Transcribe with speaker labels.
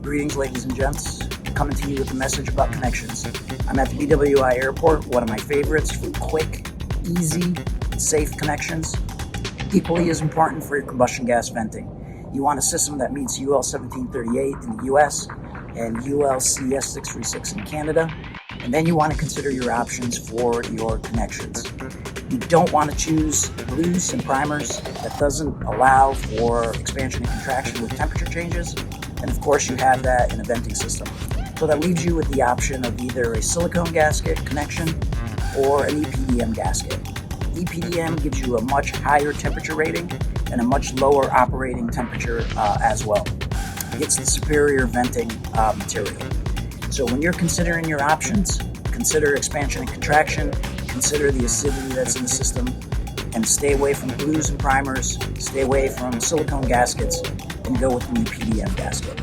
Speaker 1: Greetings, ladies and gents. Coming to you with a message about connections. I'm at the BWI Airport, one of my favorites for quick, easy, safe connections. Equally as important for your combustion gas venting. You want a system that meets UL 1738 in the US and ULCS 636 in Canada. And then you want to consider your options for your connections. You don't want to choose glues and primers. That doesn't allow for expansion and contraction with temperature changes. And of course you have that in a venting system. So that leaves you with the option of either a silicone gasket connection or an EPDM gasket. EPDM gives you a much higher temperature rating and a much lower operating temperature as well. It's the superior venting material. So when you're considering your options, consider expansion and contraction, consider the acidity that's in the system, and stay away from glues and primers, stay away from silicone gaskets, and go with an EPDM gasket.